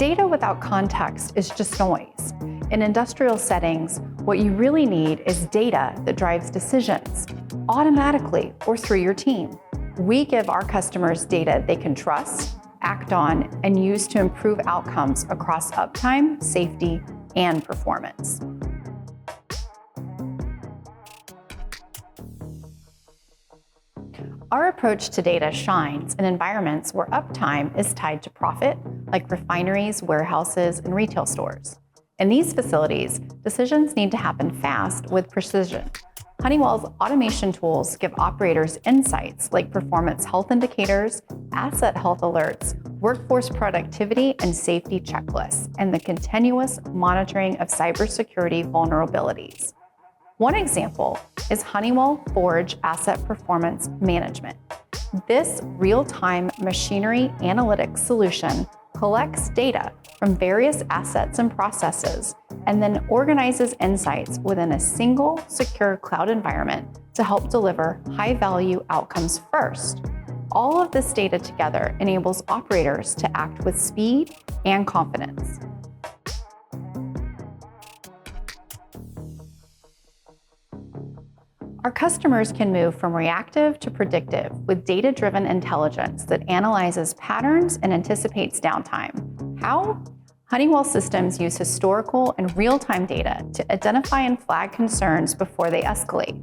Data without context is just noise. In industrial settings, what you really need is data that drives decisions, automatically or through your team. We give our customers data they can trust, act on, and use to improve outcomes across uptime, safety, and performance. Our approach to data shines in environments where uptime is tied to profit, like refineries, warehouses, and retail stores. In these facilities, decisions need to happen fast with precision. Honeywell's automation tools give operators insights like performance health indicators, asset health alerts, workforce productivity and safety checklists, and the continuous monitoring of cybersecurity vulnerabilities. One example is Honeywell Forge Asset Performance Management. This real-time machinery analytics solution collects data from various assets and processes and then organizes insights within a single secure cloud environment to help deliver high-value outcomes first. All of this data together enables operators to act with speed and confidence. Our customers can move from reactive to predictive with data-driven intelligence that analyzes patterns and anticipates downtime. How? Honeywell systems use historical and real-time data to identify and flag concerns before they escalate.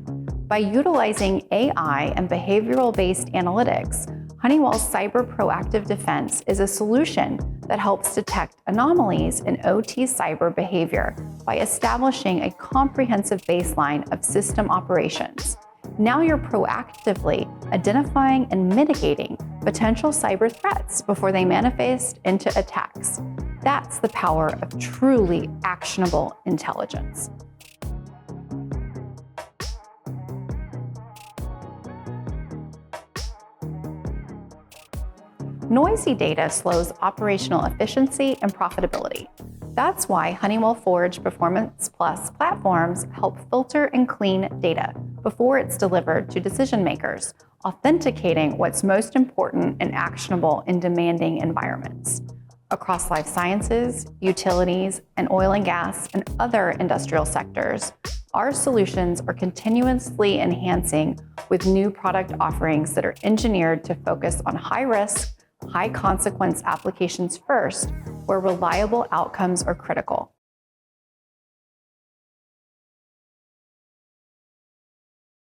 By utilizing AI and behavioral-based analytics, Honeywell's cyber proactive defense is a solution that helps detect anomalies in OT cyber behavior by establishing a comprehensive baseline of system operations. Now you're proactively identifying and mitigating potential cyber threats before they manifest into attacks. That's the power of truly actionable intelligence. Noisy data slows operational efficiency and profitability. That's why Honeywell Forge Performance Plus platforms help filter and clean data before it's delivered to decision makers, authenticating what's most important and actionable in demanding environments. Across life sciences, utilities, and oil and gas and other industrial sectors, our solutions are continuously enhancing with new product offerings that are engineered to focus on high-risk, high-consequence applications first, where reliable outcomes are critical.